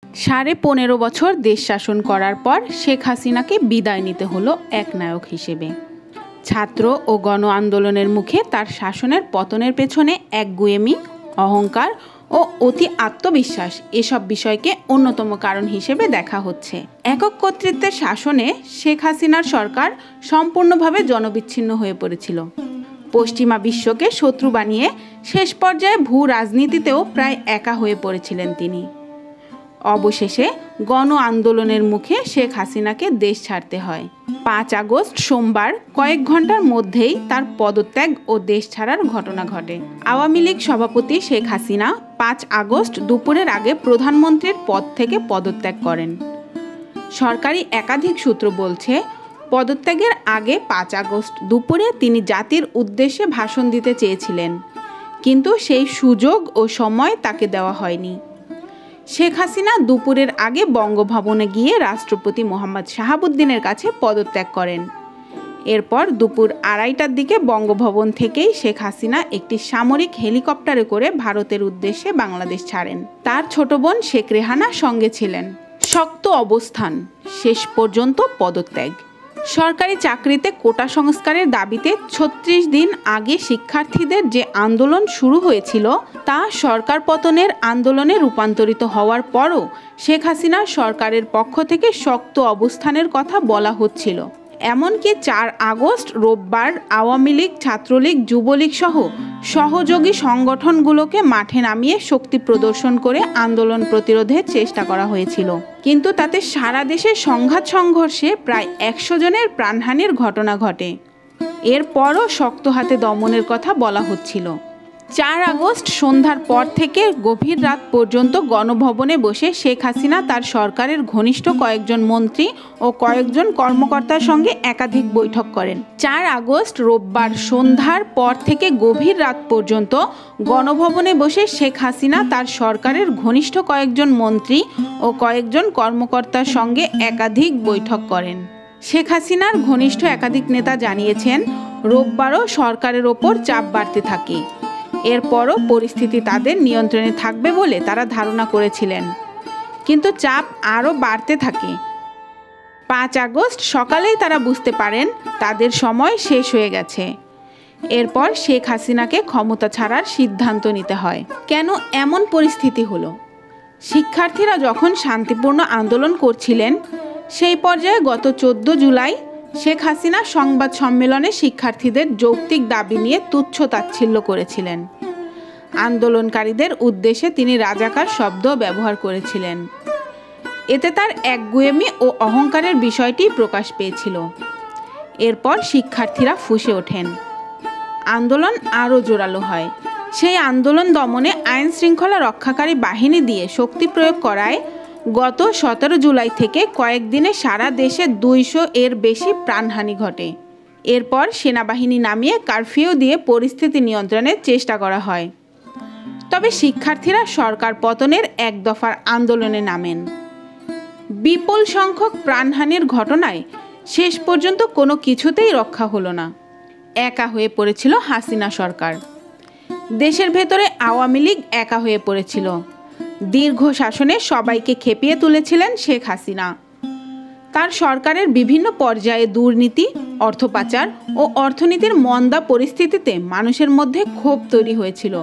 15.5 বছর দেশ শাসন করার পর শেখ হাসিনাকে বিদায় নিতে হলো একনায়ক হিসেবে। ছাত্র ও গণ আন্দোলনের মুখে তার শাসনের পতনের পেছনে একগুঁয়েমি, অহংকার ও অতি আত্মবিশ্বাস এসব বিষয়কে অন্যতম কারণ হিসেবে দেখা হচ্ছে। একক কর্তৃত্বের শাসনে শেখ হাসিনার সরকার সম্পূর্ণভাবে জনবিচ্ছিন্ন হয়ে পড়েছিল। পশ্চিমা বিশ্বকে শত্রু বানিয়ে শেষ পর্যায়ে ভূ রাজনীতিতেও প্রায় একা হয়ে পড়েছিলেন তিনি। অবশেষে গণ আন্দোলনের মুখে শেখ হাসিনাকে দেশ ছাড়তে হয়। 5 আগস্ট সোমবার কয়েক ঘন্টার মধ্যেই তার পদত্যাগ ও দেশ ছাড়ার ঘটনা ঘটে। আওয়ামী লীগ সভাপতি শেখ হাসিনা 5 আগস্ট দুপুরের আগে প্রধানমন্ত্রীর পদ থেকে পদত্যাগ করেন। সরকারি একাধিক সূত্র বলছে, পদত্যাগের আগে 5 আগস্ট দুপুরে তিনি জাতির উদ্দেশ্যে ভাষণ দিতে চেয়েছিলেন, কিন্তু সেই সুযোগ ও সময় তাকে দেওয়া হয়নি। শেখ হাসিনা দুপুরের আগে বঙ্গভবনে গিয়ে রাষ্ট্রপতি মোহাম্মদ শাহাবুদ্দিনের কাছে পদত্যাগ করেন। এরপর দুপুর 2:30টার দিকে বঙ্গভবন থেকেই শেখ হাসিনা একটি সামরিক হেলিকপ্টারে করে ভারতের উদ্দেশ্যে বাংলাদেশ ছাড়েন। তার ছোট বোন শেখ রেহানা সঙ্গে ছিলেন। শক্ত অবস্থান, শেষ পর্যন্ত পদত্যাগ। সরকারি চাকরিতে কোটা সংস্কারের দাবিতে 36 দিন আগে শিক্ষার্থীদের যে আন্দোলন শুরু হয়েছিল তা সরকার পতনের আন্দোলনে রূপান্তরিত হওয়ার পরও শেখ হাসিনার সরকারের পক্ষ থেকে শক্ত অবস্থানের কথা বলা হচ্ছিল। এমনকি 4 আগস্ট রোববার আওয়ামী লীগ, ছাত্রলীগ, যুবলীগ সহ সহযোগী সংগঠনগুলোকে মাঠে নামিয়ে শক্তি প্রদর্শন করে আন্দোলন প্রতিরোধের চেষ্টা করা হয়েছিল, কিন্তু তাতে সারা দেশে সংঘাত সংঘর্ষে প্রায় 100 জনের প্রাণহানির ঘটনা ঘটে। এরপরও শক্ত হাতে দমনের কথা বলা হচ্ছিল। 4 আগস্ট সন্ধ্যার পর থেকে গভীর রাত পর্যন্ত গণভবনে বসে শেখ হাসিনা তার সরকারের ঘনিষ্ঠ কয়েকজন মন্ত্রী ও কয়েকজন কর্মকর্তার সঙ্গে একাধিক বৈঠক করেন। 4 আগস্ট রোববার সন্ধ্যার পর থেকে গভীর রাত পর্যন্ত গণভবনে বসে শেখ হাসিনা তার সরকারের ঘনিষ্ঠ কয়েকজন মন্ত্রী ও কয়েকজন কর্মকর্তার সঙ্গে একাধিক বৈঠক করেন। শেখ হাসিনার ঘনিষ্ঠ একাধিক নেতা জানিয়েছেন, রোববারও সরকারের ওপর চাপ বাড়তে থাকে। এরপরও পরিস্থিতি তাদের নিয়ন্ত্রণে থাকবে বলে তারা ধারণা করেছিলেন, কিন্তু চাপ আরও বাড়তে থাকে। 5 আগস্ট সকালেই তারা বুঝতে পারেন তাদের সময় শেষ হয়ে গেছে। এরপর শেখ হাসিনাকে ক্ষমতা ছাড়ার সিদ্ধান্ত নিতে হয়। কেন এমন পরিস্থিতি হলো? শিক্ষার্থীরা যখন শান্তিপূর্ণ আন্দোলন করছিলেন, সেই পর্যায়ে গত 14 জুলাই শেখ হাসিনা সংবাদ সম্মেলনে শিক্ষার্থীদের যৌক্তিক দাবি নিয়ে তুচ্ছ-তাচ্ছিল্য করেছিলেন। আন্দোলনকারীদের উদ্দেশ্যে তিনি রাজাকার শব্দ ব্যবহার করেছিলেন। এতে তার একগুঁয়েমি ও অহংকারের বিষয়টি প্রকাশ পেয়েছিল। এরপর শিক্ষার্থীরা ফুঁসে ওঠেন। আন্দোলন আরও জোরালো হয়। সেই আন্দোলন দমনে আইন শৃঙ্খলা রক্ষাকারী বাহিনী দিয়ে শক্তি প্রয়োগ করায় গত 17 জুলাই থেকে কয়েকদিনে সারা দেশে 200 এর বেশি প্রাণহানি ঘটে। এরপর সেনাবাহিনী নামিয়ে কারফিউ দিয়ে পরিস্থিতি নিয়ন্ত্রণের চেষ্টা করা হয়। তবে শিক্ষার্থীরা সরকার পতনের এক দফার আন্দোলনে নামেন। বিপুল সংখ্যক প্রাণহানির ঘটনায় শেষ পর্যন্ত কোনো কিছুতেই রক্ষা হলো না। একা হয়ে পড়েছিল হাসিনা সরকার। দেশের ভেতরে আওয়ামী লীগ একা হয়ে পড়েছিল। দীর্ঘ শাসনে সবাইকে খেপিয়ে তুলেছিলেন শেখ হাসিনা। তার সরকারের বিভিন্ন পর্যায়ে দুর্নীতি, অর্থ পাচার ও অর্থনীতির মন্দা পরিস্থিতিতে মানুষের মধ্যে ক্ষোভ তৈরি হয়েছিল।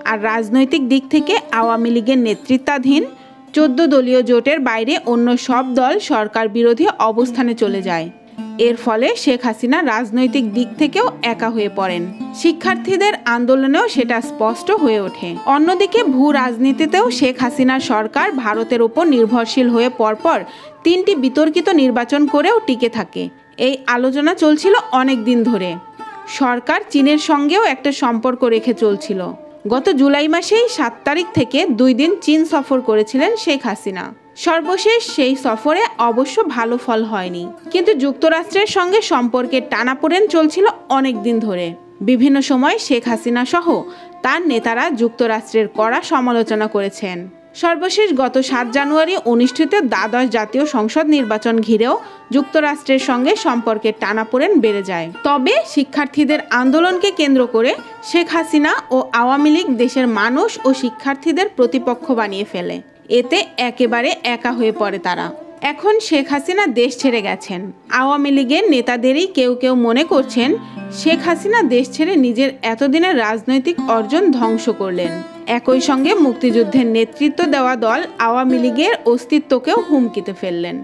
আর রাজনৈতিক দিক থেকে আওয়ামী লীগের নেতৃত্বাধীন 14 দলীয় জোটের বাইরে অন্য সব দল সরকার বিরোধী অবস্থানে চলে যায়। এর ফলে শেখ হাসিনা রাজনৈতিক দিক থেকেও একা হয়ে পড়েন। শিক্ষার্থীদের আন্দোলনেও সেটা স্পষ্ট হয়ে ওঠে। অন্যদিকে ভূ রাজনীতিতেও শেখ হাসিনার সরকার ভারতের উপর নির্ভরশীল হয়ে পরপর 3টি বিতর্কিত নির্বাচন করেও টিকে থাকে। এই আলোচনা চলছিল অনেক দিন ধরে। সরকার চীনের সঙ্গেও একটা সম্পর্ক রেখে চলছিল। গত জুলাই মাসেই 7 তারিখ থেকে 2 দিন চীন সফর করেছিলেন শেখ হাসিনা। সর্বশেষ সেই সফরে অবশ্য ভালো ফল হয়নি, কিন্তু যুক্তরাষ্ট্রের সঙ্গে সম্পর্কের টানাপোড়েন চলছিল অনেক দিন ধরে। বিভিন্ন সময় শেখ হাসিনা সহ তার নেতারা যুক্তরাষ্ট্রের কড়া সমালোচনা করেছেন। সর্বশেষ গত 7 জানুয়ারি অনুষ্ঠিত দ্বাদশ জাতীয় সংসদ নির্বাচন ঘিরেও যুক্তরাষ্ট্রের সঙ্গে সম্পর্কের টানাপোড়েন বেড়ে যায়। তবে শিক্ষার্থীদের আন্দোলনকে কেন্দ্র করে শেখ হাসিনা ও আওয়ামী লীগ দেশের মানুষ ও শিক্ষার্থীদের প্রতিপক্ষ বানিয়ে ফেলে। এতে একেবারে একা হয়ে পড়ে তারা। এখন শেখ হাসিনা দেশ ছেড়ে গেছেন। আওয়ামী লীগের নেতাদেরই কেউ কেউ মনে করছেন শেখ হাসিনা দেশ ছেড়ে নিজের এতদিনের রাজনৈতিক অর্জন ধ্বংস করলেন। একই সঙ্গে মুক্তিযুদ্ধের নেতৃত্ব দেওয়া দল আওয়ামী লীগের অস্তিত্বকেও হুমকিতে ফেললেন।